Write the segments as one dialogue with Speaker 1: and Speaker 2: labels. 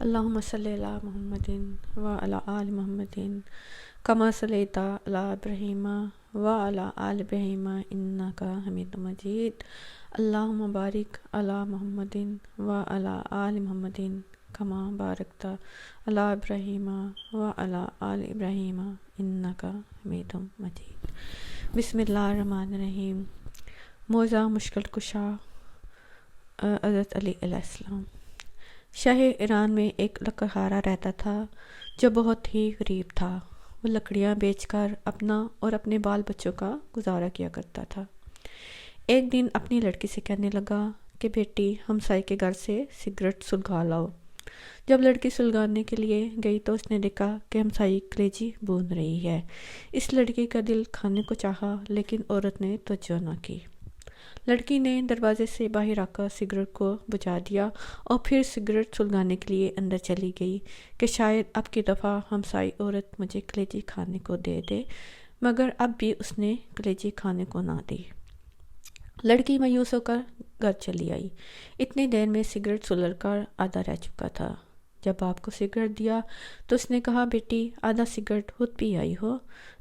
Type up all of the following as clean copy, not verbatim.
Speaker 1: اللہم صلی علی محمد وعلی آل محمد کما صلیت علی ابراہیم وعلی آل ابراہیم انک حمید مجید۔ اللہم بارک علی محمد وعلی آل محمد کما بارکت علی ابراہیم وعلی آل ابراہیم انک حمید مجید۔ بسم اللہ الرحمن الرحیم۔ موضوع مشکل کشا حضرت علی علیہ السلام۔ شاہ ایران میں ایک لکڑہارا رہتا تھا جو بہت ہی غریب تھا۔ وہ لکڑیاں بیچ کر اپنا اور اپنے بال بچوں کا گزارا کیا کرتا تھا۔ ایک دن اپنی لڑکی سے کہنے لگا کہ بیٹی ہمسائے کے گھر سے سگریٹ سلگا لاؤ۔ جب لڑکی سلگانے کے لیے گئی تو اس نے دیکھا کہ ہمسائی کلیجی بون رہی ہے۔ اس لڑکی کا دل کھانے کو چاہا لیکن عورت نے توجہ نہ کی۔ لڑکی نے دروازے سے باہر آ کر سگریٹ کو بجھا دیا اور پھر سگریٹ سلگانے کے لیے اندر چلی گئی کہ شاید اب کی دفعہ ہمسائی عورت مجھے کلیجی کھانے کو دے دے، مگر اب بھی اس نے کلیجی کھانے کو نہ دی۔ لڑکی مایوس ہو کر گھر چلی آئی۔ اتنی دیر میں سگریٹ سلگ کر آدھا رہ چکا تھا۔ جب باپ کو سگریٹ دیا تو اس نے کہا بیٹی آدھا سگریٹ خود پی آئی ہو؟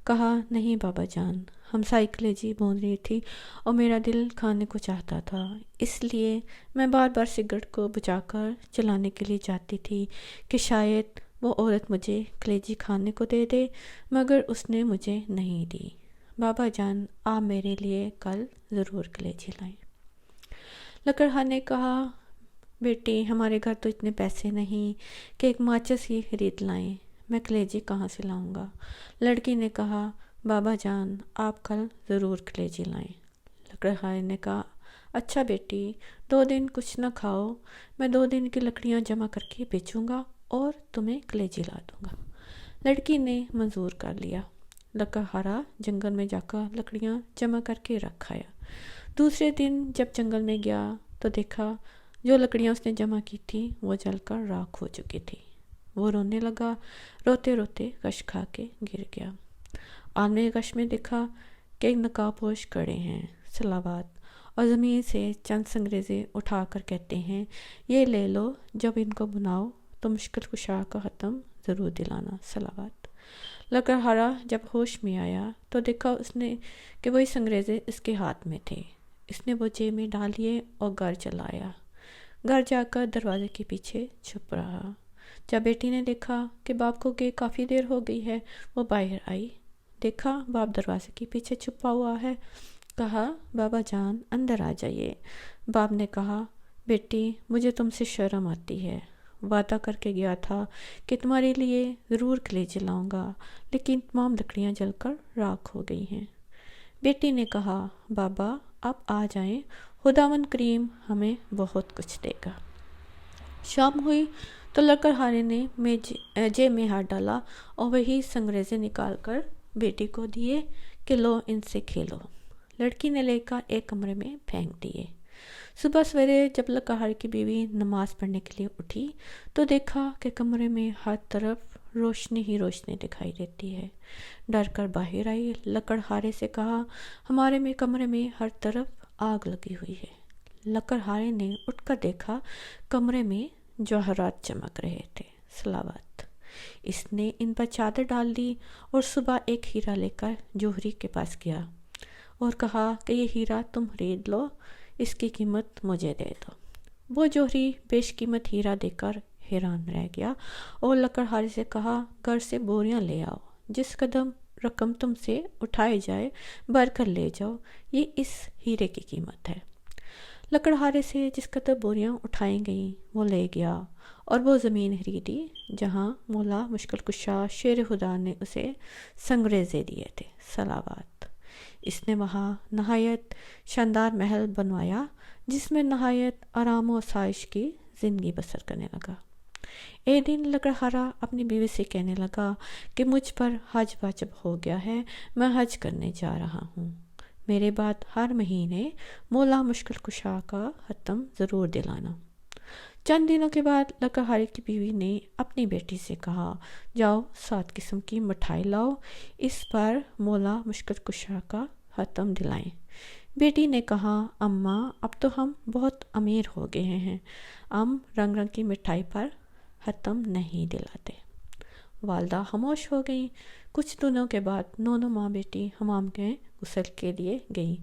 Speaker 1: کہا نہیں بابا جان، ہمسائی کلیجی بون رہی تھی اور میرا دل کھانے کو چاہتا تھا، اس لیے میں بار بار سگریٹ کو بجھا کر جلانے کے لیے جاتی تھی کہ شاید وہ عورت مجھے کلیجی کھانے کو دے دے، مگر اس نے مجھے نہیں دی۔ بابا جان آپ میرے لیے کل ضرور کلیجی لائیں۔ لکڑہار نے کہا بیٹی ہمارے گھر تو اتنے پیسے نہیں کہ ایک ماچس ہی خرید لائیں، میں کلیجی کہاں سے لاؤں گا؟ لڑکی نے کہا بابا جان آپ کل ضرور کلیجی لائیں۔ لکڑہار نے کہا اچھا بیٹی 2 دن کچھ نہ کھاؤ، میں 2 دن کی لکڑیاں جمع کر کے بیچوں گا اور تمہیں کلیجی لا دوں گا۔ لڑکی نے منظور کر لیا۔ لکڑہارا جنگل میں جا کر لکڑیاں جمع کر کے رکھ آیا۔ دوسرے دن جب جنگل میں گیا تو دیکھا جو لکڑیاں اس نے جمع کی تھیں وہ جل کر راکھ ہو چکی تھی۔ وہ رونے لگا، روتے روتے غش کھا کے گر گیا۔ عالم غش میں دیکھا کہ ایک نقاب پوش کھڑے ہیں صلوات، اور زمین سے چند سنگریزے اٹھا کر کہتے ہیں یہ لے لو، جب ان کو بناؤ تو مشکل کشا کا ختم ضرور دلانا صلوات۔ لکڑہارا جب ہوش میں آیا تو دیکھا اس نے کہ وہی سنگریزے اس کے ہاتھ میں تھے۔ اس نے وہ جیب میں ڈال لیے اور گھر چلا آیا۔ گھر جا کر دروازے کے پیچھے چھپ رہا۔ جب بیٹی نے دیکھا کہ باپ کو کہ کافی دیر ہو گئی ہے، وہ باہر آئی، دیکھا باپ دروازے کے پیچھے چھپا ہوا ہے۔ کہا بابا جان اندر آ جائیے۔ باپ نے کہا بیٹی مجھے تم سے شرم آتی ہے، وعدہ کر کے گیا تھا کہ تمہارے لیے ضرور کلیجی لاؤں گا، لیکن تمام لکڑیاں جل کر راکھ ہو گئی ہیں۔ بیٹی نے کہا بابا آپ آ جائیں، خداوند کریم ہمیں بہت کچھ دے گا۔ شام ہوئی تو لکڑہارے نے جیب میں ہاتھ ڈالا اور وہی سنگریزے نکال کر بیٹی کو دیے کہ لو ان سے کھیلو۔ لڑکی نے لے کر ایک کمرے میں پھینک دیے۔ صبح سویرے جب لکڑہار کی بیوی نماز پڑھنے کے لیے اٹھی تو دیکھا کہ کمرے میں ہر طرف روشنی ہی روشنی دکھائی دیتی ہے۔ ڈر کر باہر آئی، لکڑہارے سے کہا ہمارے کمرے میں ہر طرف آگ لگی ہوئی ہے۔ لکڑہارے نے اٹھ کر دیکھا کمرے میں جواہرات چمک رہے تھے صلوات۔ اس نے ان پر چادر ڈال دی اور صبح ایک ہیرا لے کر جوہری کے پاس گیا اور کہا کہ یہ ہیرا تم خرید لو، اس کی قیمت مجھے دے دو۔ وہ جوہری بیش قیمت ہیرا دے کر حیران رہ گیا اور لکڑہارے سے کہا گھر سے بوریاں لے آؤ، جس قدم رقم تم سے اٹھائی جائے بھر کر لے جاؤ، یہ اس ہیرے کی قیمت ہے۔ لکڑہارے سے جس قدر بوریاں اٹھائی گئیں وہ لے گیا اور وہ زمین خریدی جہاں مولا مشکل کشا شیر خدا نے اسے سنگریزے دیے تھے صلوات۔ اس نے وہاں نہایت شاندار محل بنوایا جس میں نہایت آرام و آسائش کی زندگی بسر کرنے لگا۔ ایک دن لکڑہارا اپنی بیوی سے کہنے لگا کہ مجھ پر حج واجب ہو گیا ہے، میں حج کرنے جا رہا ہوں، میرے بعد ہر مہینے مولا مشکل کشا کا ختم ضرور دلانا۔ چند دنوں کے بعد لکڑہارے کی بیوی نے اپنی بیٹی سے کہا جاؤ 7 قسم کی مٹھائی لاؤ، اس پر مولا مشکل کشا کا ختم دلائیں۔ بیٹی نے کہا اماں اب تو ہم بہت امیر ہو گئے ہیں، ہم رنگ رنگ کی مٹھائی پر حتم نہیں دلاتے۔ والدہ خاموش ہو گئیں۔ کچھ دنوں کے بعد دونوں ماں بیٹی حمام کے غسل کے لیے گئیں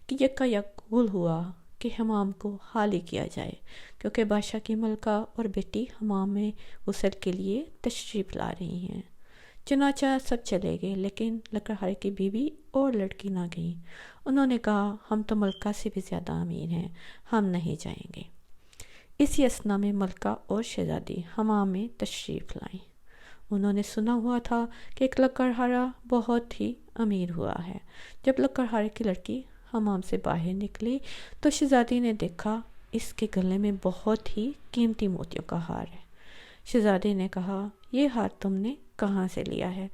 Speaker 1: کہ یکا یک قبول ہوا کہ حمام کو خالی کیا جائے، کیونکہ بادشاہ کی ملکہ اور بیٹی حمام میں غسل کے لیے تشریف لا رہی ہیں۔ چنانچہ سب چلے گئے، لیکن لکڑہارے کی بیوی اور لڑکی نہ گئیں۔ انہوں نے کہا، ہم تو ملکہ سے بھی زیادہ امیر ہیں، ہم نہیں جائیں گے۔ اسی اثنا میں ملکہ اور شہزادی حمام میں تشریف لائیں۔ انہوں نے سنا ہوا تھا کہ ایک لکڑہارا بہت ہی امیر ہوا ہے۔ جب لکڑہارے کی لڑکی حمام سے باہر نکلی تو شہزادی نے دیکھا اس کے گلے میں بہت ہی قیمتی موتیوں کا ہار ہے۔ شہزادی نے کہا، یہ ہار تم نے کہاں سے لیا ہے؟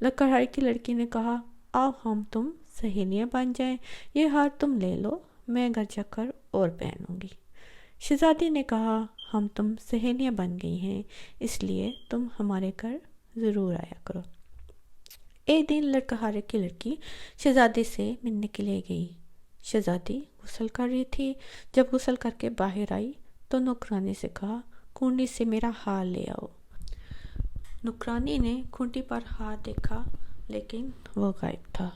Speaker 1: لکڑہارے کی لڑکی نے کہا، آؤ ہم تم سہیلیاں بن جائیں، یہ ہار تم لے لو، میں گھر جا کر اور پہنوں گی۔ شہزادی نے کہا، ہم تم سہیلیاں بن گئی ہیں، اس لیے تم ہمارے گھر ضرور آیا کرو۔ ایک دن لکڑہارے کی لڑکی شہزادی سے ملنے کے لیے گئی۔ شہزادی غسل کر رہی تھی۔ جب غسل کر کے باہر آئی تو نوکرانی سے کہا، کنڈی سے میرا ہار لے آؤ۔ نوکرانی نے کنڈی پر ہار دیکھا لیکن وہ غائب تھا۔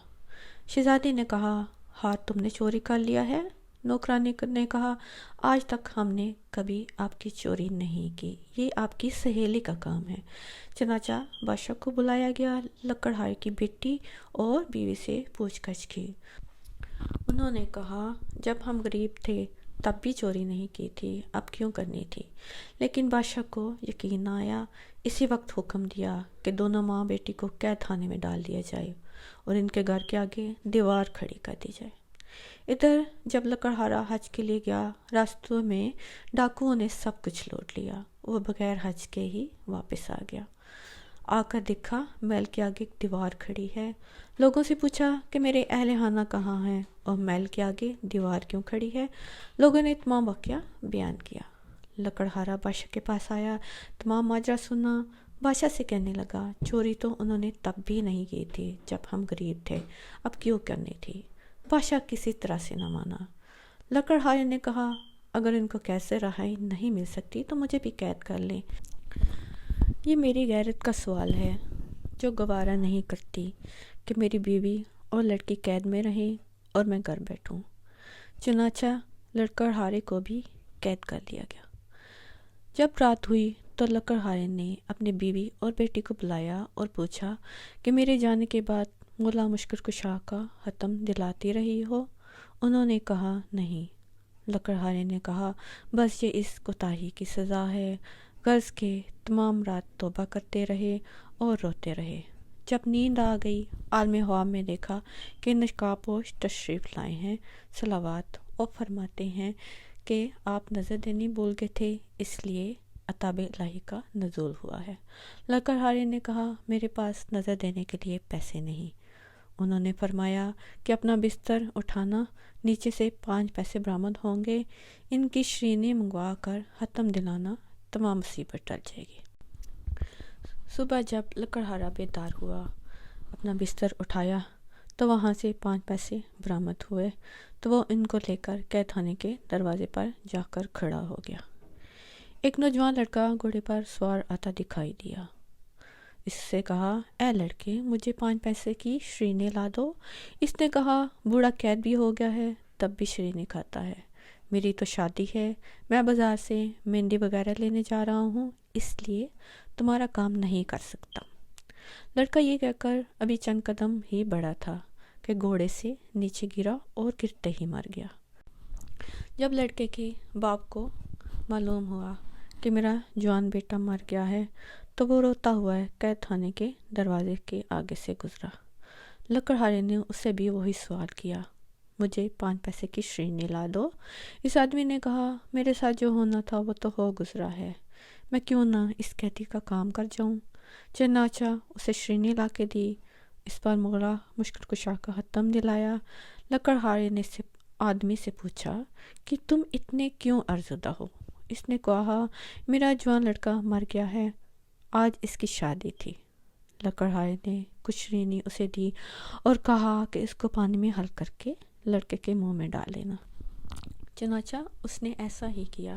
Speaker 1: شہزادی نے کہا، ہار تم نے چوری کر لیا ہے؟ نوکرانی نے کہا، آج تک ہم نے کبھی آپ کی چوری نہیں کی، یہ آپ کی سہیلی کا کام ہے۔ چنانچہ بادشاہ کو بلایا گیا۔ لکڑہارے کی بیٹی اور بیوی سے پوچھ گچھ کی۔ انہوں نے کہا، جب ہم غریب تھے تب بھی چوری نہیں کی تھی، اب کیوں کرنی تھی؟ لیکن بادشاہ کو یقین نہ آیا۔ اسی وقت حکم دیا کہ دونوں ماں بیٹی کو قید خانے میں ڈال دیا جائے اور ان کے گھر کے آگے دیوار کھڑی کر دی جائے۔ ادھر جب لکڑہارا حج کے لیے گیا، راستوں میں ڈاکوؤں نے سب کچھ لوٹ لیا۔ وہ بغیر حج کے ہی واپس آ گیا۔ آ کر دیکھا محل کے آگے ایک دیوار کھڑی ہے۔ لوگوں سے پوچھا کہ میرے اہل خانہ کہاں ہیں اور محل کے آگے دیوار کیوں کھڑی ہے؟ لوگوں نے تمام واقعہ بیان کیا۔ لکڑہارا بادشاہ کے پاس آیا، تمام ماجرا سنا۔ بادشاہ سے کہنے لگا، چوری تو انہوں نے تب بھی نہیں کی تھی جب ہم غریب تھے، اب کیوں کرنی تھی؟ بادشاہ کسی طرح سے نہ مانا۔ لکڑہارے نے کہا، اگر ان کو قید سے رہائی نہیں مل سکتی تو مجھے بھی قید کر لیں۔ یہ میری غیرت کا سوال ہے جو گوارا نہیں کرتی کہ میری بیوی اور لڑکی قید میں رہیں اور میں گھر بیٹھوں۔ چنانچہ لکڑہارے کو بھی قید کر لیا گیا۔ جب رات ہوئی تو لکڑہارے نے اپنی بیوی اور بیٹی کو بلایا اور پوچھا کہ میرے جانے کے بعد مولا مشکل کشا کا حتم دلاتی رہی ہو؟ انہوں نے کہا، نہیں۔ لکڑہارے نے کہا، بس یہ اس کوتاہی کی سزا ہے۔ غرض کے تمام رات توبہ کرتے رہے اور روتے رہے۔ جب نیند آ گئی، عالم خواب میں دیکھا کہ نقاب پوش تشریف لائے ہیں صلوات اور فرماتے ہیں کہ آپ نظر دینی بھول گئے تھے، اس لیے عتاب الہی کا نزول ہوا ہے۔ لکڑہارے نے کہا، میرے پاس نظر دینے کے لیے پیسے نہیں۔ انہوں نے فرمایا کہ اپنا بستر اٹھانا، نیچے سے 5 پیسے برآمد ہوں گے، ان کی شرینی منگوا کر حتم دلانا، تمام مصیبت ٹل جائے گی۔ صبح جب لکڑہارا بیدار ہوا، اپنا بستر اٹھایا تو وہاں سے 5 پیسے برآمد ہوئے، تو وہ ان کو لے کر قید خانے کے دروازے پر جا کر کھڑا ہو گیا۔ ایک نوجوان لڑکا گھوڑے پر سوار آتا دکھائی دیا۔ اس سے کہا، اے لڑکے، مجھے 5 پیسے کی شرینی لا دو۔ اس نے کہا، بوڑھا قید بھی ہو گیا ہے تب بھی شرینی کھاتا ہے، میری تو شادی ہے، میں بازار سے مہندی وغیرہ لینے جا رہا ہوں، اس لیے تمہارا کام نہیں کر سکتا۔ لڑکا یہ کہہ کر ابھی چند قدم ہی بڑھا تھا کہ گھوڑے سے نیچے گرا اور گرتے ہی مر گیا۔ جب لڑکے کے باپ کو معلوم ہوا کہ میرا جوان بیٹا مر گیا ہے تو وہ روتا ہوا قید خانے کے دروازے کے آگے سے گزرا۔ لکڑہارے نے اسے بھی وہی سوال کیا، مجھے 5 پیسے کی شرینی لا دو۔ اس آدمی نے کہا، میرے ساتھ جو ہونا تھا وہ تو ہو گزرا ہے، میں کیوں نہ اس قیدی کا کام کر جاؤں؟ چنانچہ اسے شرینی لا کے دی۔ اس پر مولا مشکل کشا کا حتم دلایا۔ لکڑہارے نے آدمی سے پوچھا کہ تم اتنے کیوں ارزدہ ہو؟ اس نے کہا، میرا جوان لڑکا مر گیا ہے، آج اس کی شادی تھی۔ لکڑہارے نے کچھ شرینی اسے دی اور کہا کہ اس کو پانی میں حل کر کے لڑکے کے منہ میں ڈال لینا۔ چنانچہ اس نے ایسا ہی کیا۔